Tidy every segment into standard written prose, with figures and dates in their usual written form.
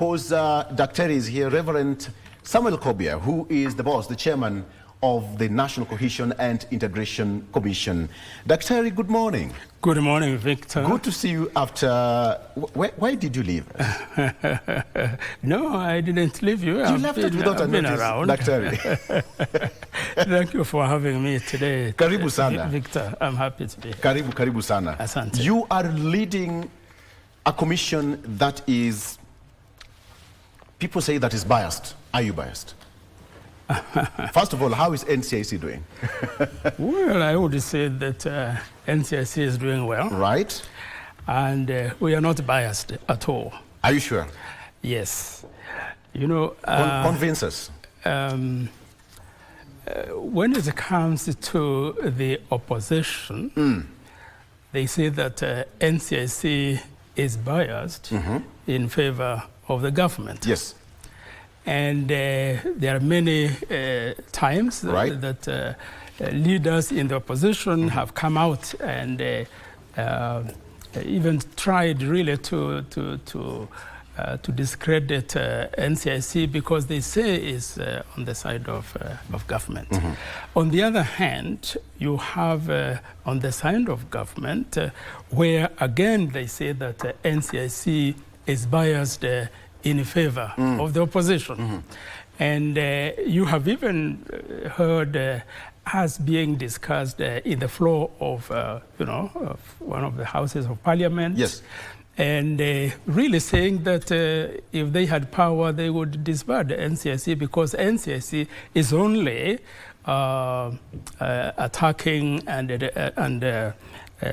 course, Dr. is here, Reverend Samuel Kobia, who is the boss, the chairman of the National Cohesion and Integration Commission. Dr. good morning. Good morning, Victor. Good to see you after... Why did you leave? No, I didn't leave you. You left it without a notice, Dr. Thank you for having me today. Karibu sana. Victor, I'm happy to be here. Karibu sana. Asante. You are leading a commission that is... People say that is biased. Are you biased? First of all, how is NCIC doing? Well, I would say that NCIC is doing well. Right. And we are not biased at all. Are you sure? Yes. You know... Convince us. When it comes to the opposition, they say that NCIC is biased in favor of the government. Yes. And there are many times that leaders in the opposition have come out and even tried really to discredit NCIC because they say it's on the side of government. On the other hand, you have on the side of government where again they say that NCIC is biased in favor of the opposition. And you have even heard us being discussed in the floor of, of one of the houses of parliament. Yes. And really saying that if they had power, they would disband NCIC because NCIC is only attacking and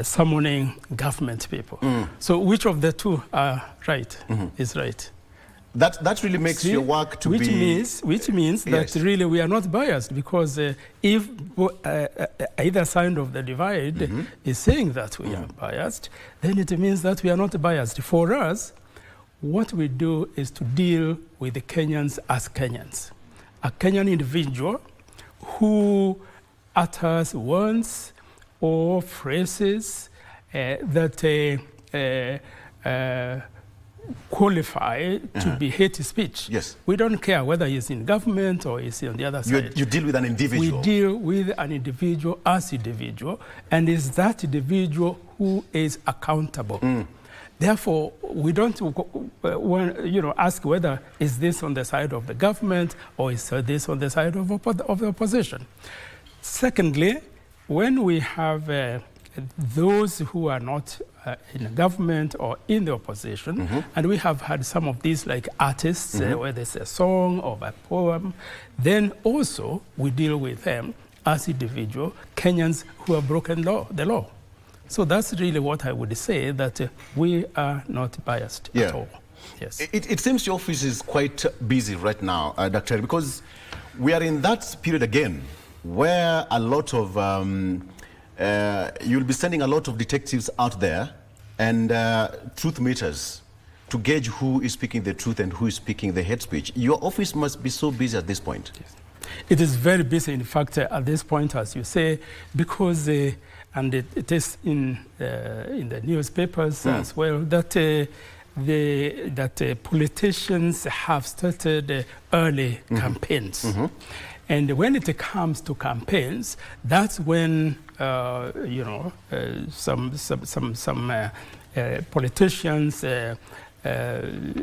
summoning government people. So which of the two are right, is right? That really makes your work to which means that really we are not biased because if either side of the divide is saying that we are biased, then it means that we are not biased. For us, what we do is to deal with the Kenyans as Kenyans. A Kenyan individual who utters words or phrases that qualify to be hate speech. Yes. We don't care whether he's in government or he's on the other side. You deal with an individual. We deal with an individual as individual, and it's that individual who is accountable. Therefore, we don't ask whether is this on the side of the government or is this on the side of the opposition. Secondly, when we have those who are not in the government or in the opposition, and we have had some of these like artists, whether it's a song or a poem, then also we deal with them as individual Kenyans who have broken the law. So that's really what I would say, that we are not biased at all. Yes. It seems your office is quite busy right now, Dr. because we are in that period again where a lot of you'll be sending a lot of detectives out there and truth meters to gauge who is speaking the truth and who is speaking the hate speech. Your office must be so busy at this point. Yes. It is very busy, in fact, at this point, as you say, because, and it is in the newspapers as well, that politicians have started early campaigns. And when it comes to campaigns, that's when some politicians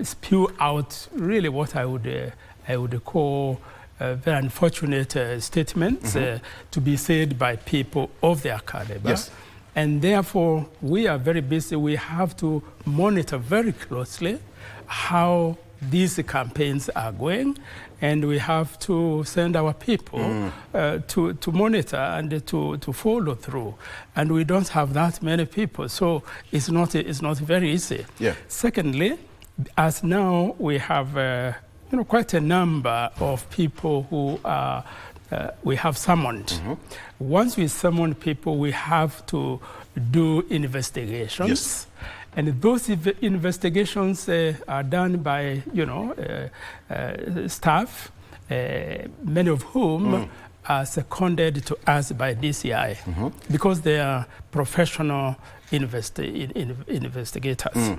spew out really what I would call very unfortunate statements to be said by people of their caliber. Yes. And therefore, we are very busy. We have to monitor very closely how these campaigns are going, and we have to send our people to monitor and to follow through. And we don't have that many people, so it's not very easy. Yeah. Secondly, as now we have quite a number of people who are we have summoned. Once we summon people, we have to do investigations. Yes. And those investigations are done by, staff, many of whom are seconded to us by DCI because they are professional investigators.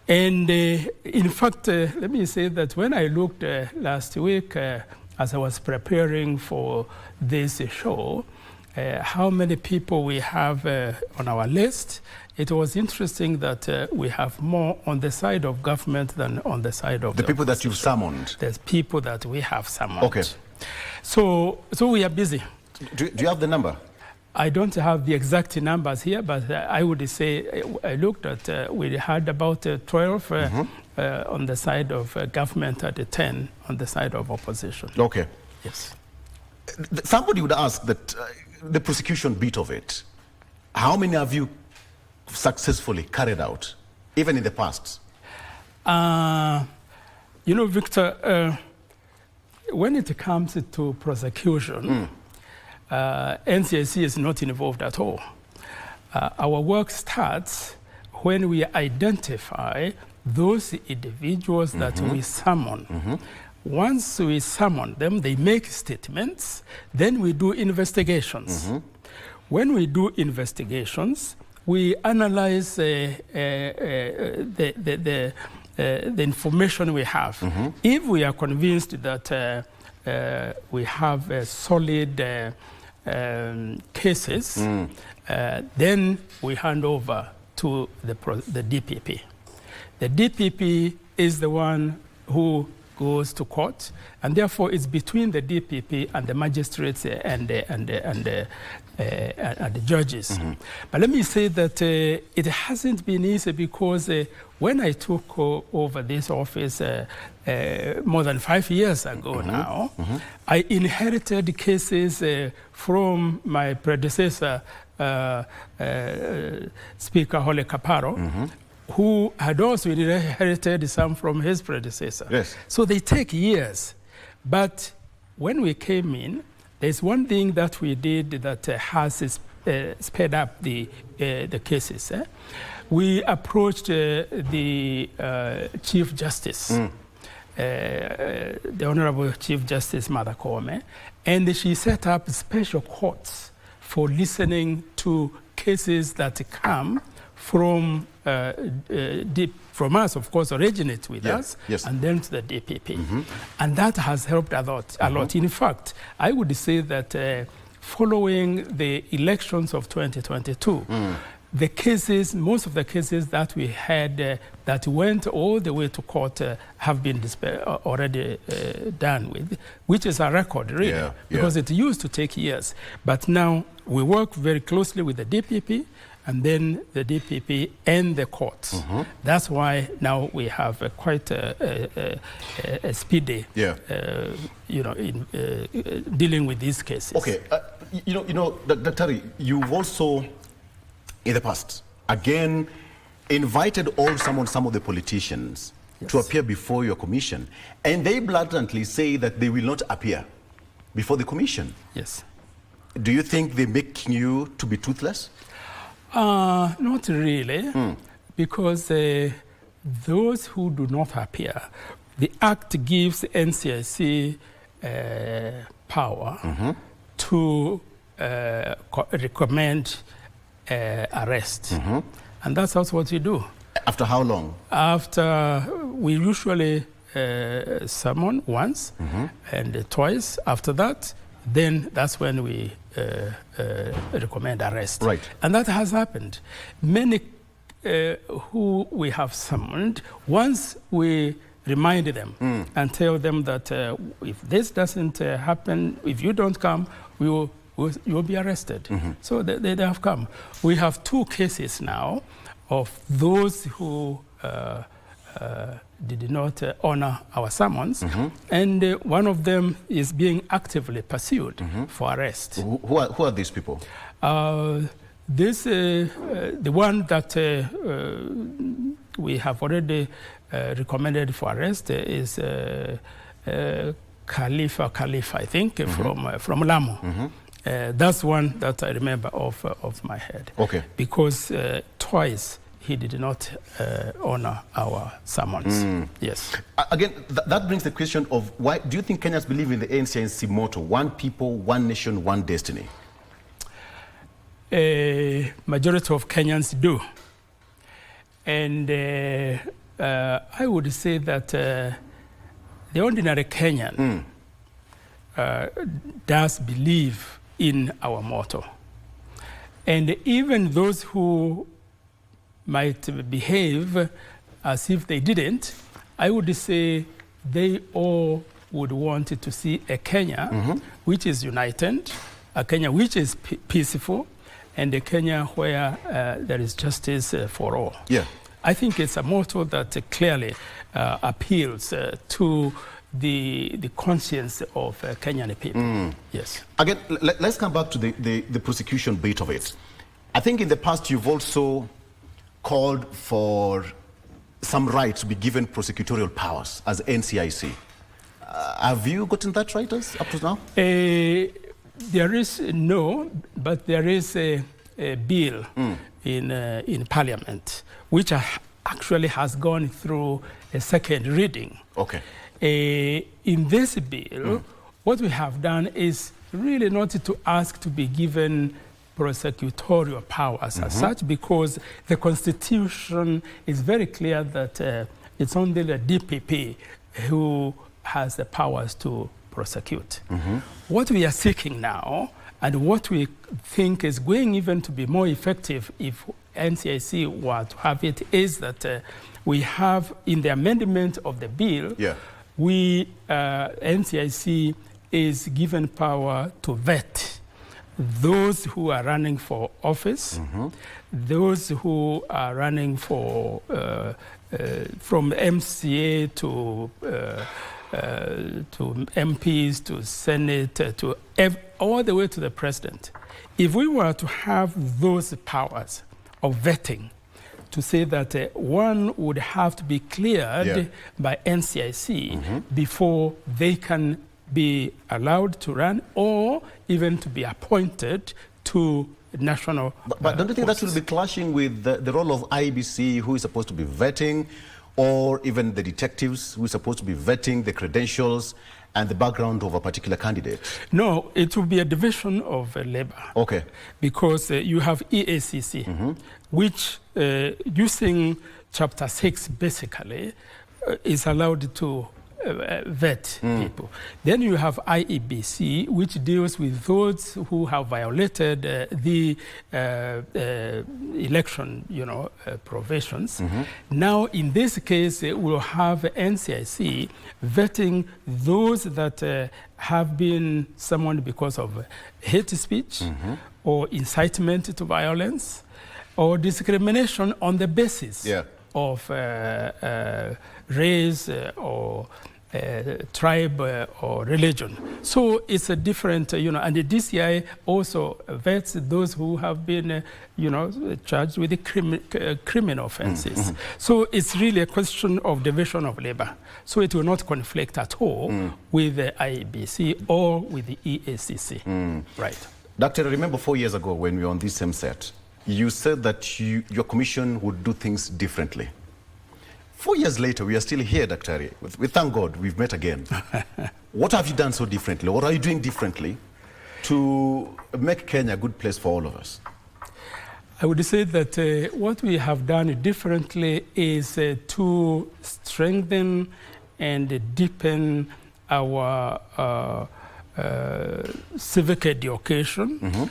And in fact, let me say that when I looked last week, as I was preparing for this show, how many people we have on our list, it was interesting that we have more on the side of government than on the side of the people that you've summoned. There's people that we have summoned. Okay. So we are busy. Do you have the number? I don't have the exact numbers here, but I would say I looked at, we had about 12 on the side of government and 10 on the side of opposition. Okay. Yes. Somebody would ask that the prosecution bit of it, how many have you successfully carried out, even in the past? You know, Victor, when it comes to prosecution, NCIC is not involved at all. Our work starts when we identify those individuals that we summon. Once we summon them, they make statements, then we do investigations. When we do investigations, we analyze the information we have. If we are convinced that we have solid cases, then we hand over to the DPP. The DPP is the one who goes to court, and therefore it's between the DPP and the magistrates and the judges. But let me say that it hasn't been easy, because when I took over this office more than 5 years ago now, I inherited cases from my predecessor, Speaker Hole Kaparo, who had also inherited some from his predecessor. Yes. So they take years. But when we came in, there's one thing that we did that has sped up the cases. We approached the Chief Justice, the Honorable Chief Justice Martha Koome, and she set up special courts for listening to cases that come from from us, of course, originate with us, and then to the DPP. And that has helped a lot. In fact, I would say that following the elections of 2022, the cases, most of the cases that we had that went all the way to court have been already done with, which is a record, really, because it used to take years. But now we work very closely with the DPP, and then the DPP and the courts. That's why now we have quite a speedy, in dealing with these cases. Okay, Dr. You've also, in the past, again, invited some of the politicians to appear before your commission, and they blatantly say that they will not appear before the commission. Yes. Do you think they're making you to be toothless? Not really, because those who do not appear, the Act gives NCIC power to recommend arrest. And that's also what we do. After how long? After we usually summon once and twice. After that, then that's when we recommend arrest. Right. And that has happened. Many who we have summoned, once we remind them and tell them that if this doesn't happen, if you don't come, you will be arrested. So they have come. We have 2 cases now of those who did not honor our summons, and one of them is being actively pursued for arrest. Who are these people? The one that we have already recommended for arrest is Khalifa, I think, from Lamu. That's one that I remember off my head. Okay. Because twice he did not honor our summons. Yes. Again, that brings the question of why do you think Kenyans believe in the NCNC motto, one people, one nation, one destiny? A majority of Kenyans do. And I would say that the ordinary Kenyan does believe in our motto. And even those who might behave as if they didn't, I would say they all would want to see a Kenya which is united, a Kenya which is peaceful, and a Kenya where there is justice for all. Yeah. I think it's a motto that clearly appeals to the conscience of Kenyan people. Yes. Again, let's come back to the prosecution bit of it. I think in the past you've also called for some rights to be given prosecutorial powers as NCIC. Have you gotten that right up to now? There is no, but there is a bill in Parliament which actually has gone through a second reading. Okay. In this bill, what we have done is really not to ask to be given prosecutorial powers as such, because the Constitution is very clear that it's only the DPP who has the powers to prosecute. What we are seeking now, and what we think is going even to be more effective if NCIC were to have it, is that we have in the amendment of the bill, NCIC is given power to vet those who are running for office, those who are running for from MCA to MPs, to Senate, to all the way to the president. If we were to have those powers of vetting, to say that one would have to be cleared by NCIC before they can be allowed to run, or even to be appointed to national But don't you think that will be clashing with the role of IBC, who is supposed to be vetting, or even the detectives who are supposed to be vetting the credentials and the background of a particular candidate? No, it will be a division of labor. Okay. Because you have EACC, which using Chapter 6 basically is allowed to vet people. Then you have IEBC, which deals with those who have violated the election, provisions. Now, in this case, we'll have NCIC vetting those that have been summoned because of hate speech or incitement to violence or discrimination on the basis of race or tribe or religion. So it's a different, and the DCI also vets those who have been, charged with the criminal offenses. So it's really a question of division of labor. So it will not conflict at all with the IEBC or with the EACC. Right. Doctor, I remember 4 years ago when we were on this same set, you said that your commission would do things differently. 4 years later, we are still here, Dr. We thank God we've met again. What have you done so differently? What are you doing differently to make Kenya a good place for all of us? I would say that what we have done differently is to strengthen and deepen our civic education,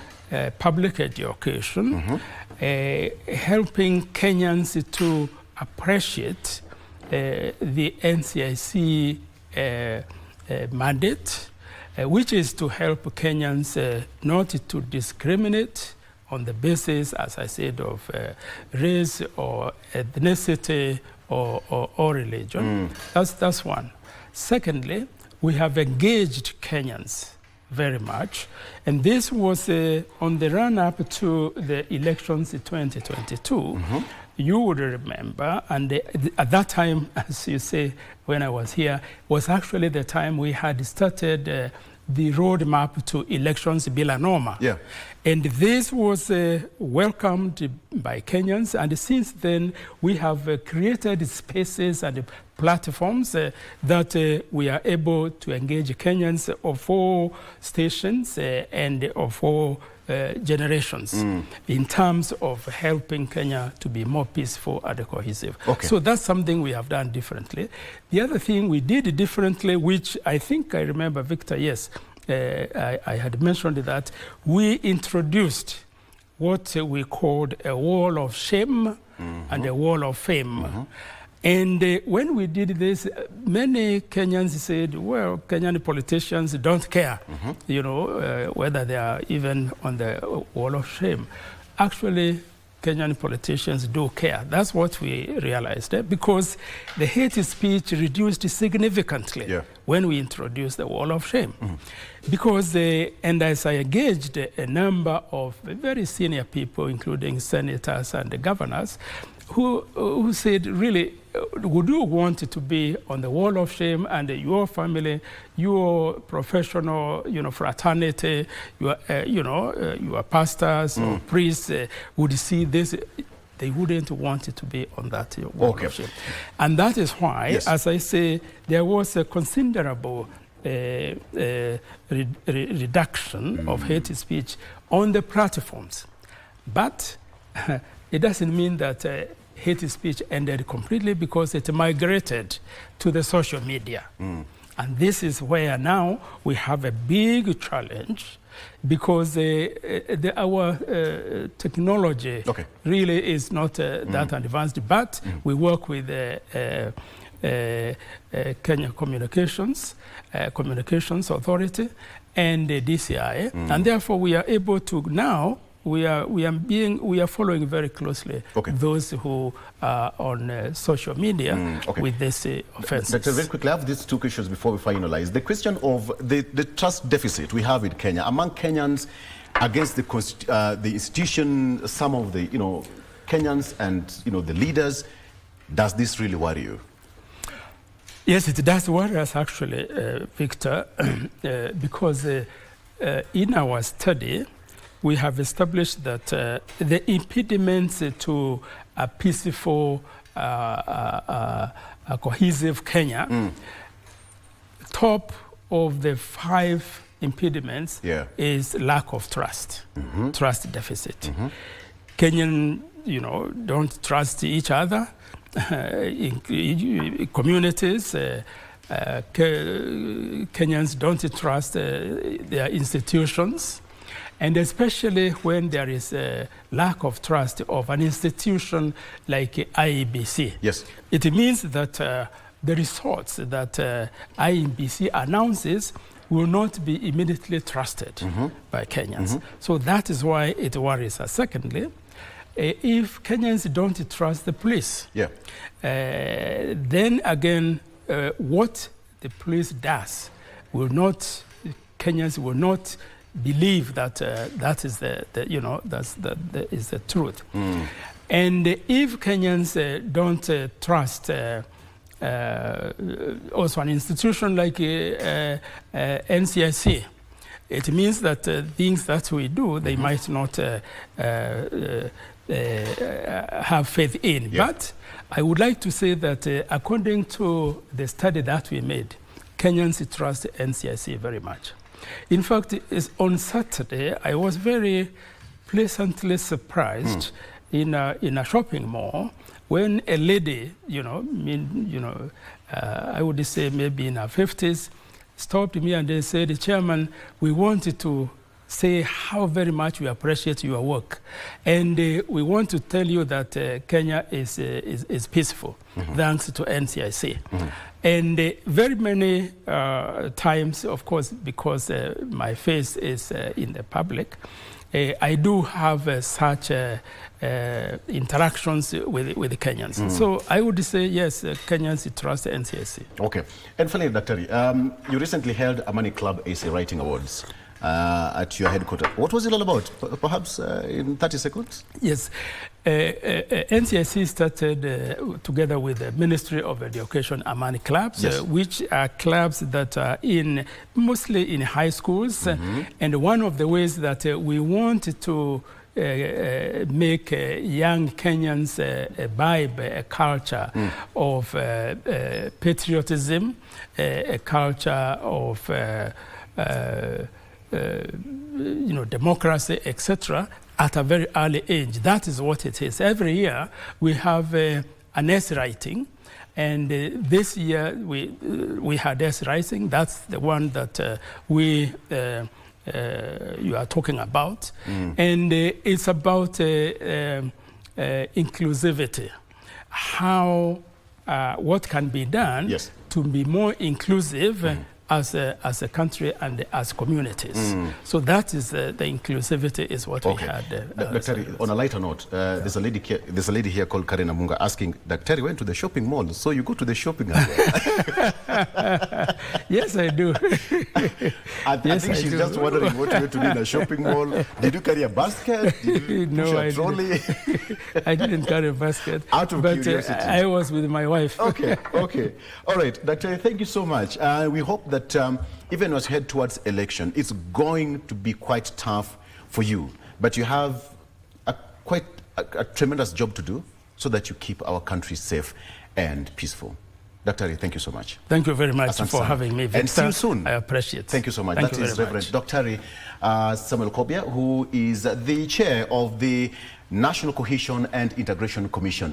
public education, helping Kenyans to appreciate the NCIC mandate, which is to help Kenyans not to discriminate on the basis, as I said, of race or ethnicity or religion. That's one. Secondly, we have engaged Kenyans very much, and this was on the run-up to the elections in 2022. You would remember, and at that time, as you say, when I was here, was actually the time we had started the roadmap to elections bila norma. And this was welcomed by Kenyans, and since then we have created spaces and platforms that we are able to engage Kenyans of all stations and of all generations in terms of helping Kenya to be more peaceful and cohesive. Okay. So that's something we have done differently. The other thing we did differently, which I think I remember, Victor, yes, I had mentioned that we introduced what we called a wall of shame and a wall of fame. And when we did this, many Kenyans said, well, Kenyan politicians don't care, you know, whether they are even on the wall of shame. Actually, Kenyan politicians do care. That's what we realized, because the hate speech reduced significantly when we introduced the wall of shame. Because, and as I engaged a number of very senior people, including senators and the governors, who said, really, would you want to be on the wall of shame, and your family, your professional, you know, fraternity, your, you know, your pastors or priests would see this? They wouldn't want it to be on that wall of shame. And that is why, as I say, there was a considerable reduction of hate speech on the platforms. But it doesn't mean that hate speech ended completely, because it migrated to the social media. And this is where now we have a big challenge, because our technology really is not that advanced, but we work with Kenya Communications Authority and the DCI, and therefore we are able to now, we are following very closely those who are on social media with this offenses. Doctor, very quickly, I have these two questions before we finalize. The question of the trust deficit we have in Kenya among Kenyans against the institution, some of the Kenyans and the leaders. Does this really worry you? Yes, it does worry us actually, Victor, because in our study, we have established that the impediments to a peaceful, a cohesive Kenya, top of the 5 impediments is lack of trust, trust deficit. Kenyan, don't trust each other. In communities, Kenyans don't trust their institutions. And especially when there is a lack of trust of an institution like IEBC. Yes. It means that the results that IEBC announces will not be immediately trusted by Kenyans. So that is why it worries us. Secondly, if Kenyans don't trust the police, then again, what the police does Kenyans will not believe that that is that is the truth. And if Kenyans don't trust also an institution like NCIC, it means that things that we do, they might not have faith in. But I would like to say that according to the study that we made, Kenyans trust NCIC very much. In fact, on Saturday, I was very pleasantly surprised in a shopping mall when a lady, I would say maybe in her 50s, stopped me and they said, "Chairman, we wanted to say how very much we appreciate your work, and we want to tell you that Kenya is peaceful, thanks to NCIC." And very many times, of course, because my face is in the public, I do have such interactions with Kenyans. So I would say, yes, Kenyans trust NCIC. Okay. And finally, Dr. You recently held Amani Club AC Writing Awards at your headquarters. What was it all about? Perhaps in 30 seconds? Yes. NCIC started together with the Ministry of Education Amani Clubs, which are clubs that are mostly in high schools. And one of the ways that we want to make young Kenyans imbibe a culture of patriotism, a culture of democracy, etc., at a very early age. That is what it is. Every year we have an S writing, and this year we had S writing. That's the one that you are talking about, and it's about inclusivity. How what can be done to be more inclusive as a country and as communities. So that is the inclusivity is what we had. Dr. On a lighter note, there's a lady here called Karen Amunga asking, Dr. went to the shopping mall, so you go to the shopping as well. Yes, I do. I think she's just wondering what you went to do in a shopping mall. Did you carry a basket? Did you push a trolley? I didn't carry a basket. Out of curiosity. I was with my wife. Okay. All right, Dr. Thank you so much. We hope that even as we head towards election, it's going to be quite tough for you, but you have quite a tremendous job to do so that you keep our country safe and peaceful. Dr. thank you so much. Thank you very much for having me, Victor. And see you soon. I appreciate it. Thank you so much. That is Reverend Dr. Samuel Kobia, who is the chair of the National Cohesion and Integration Commission.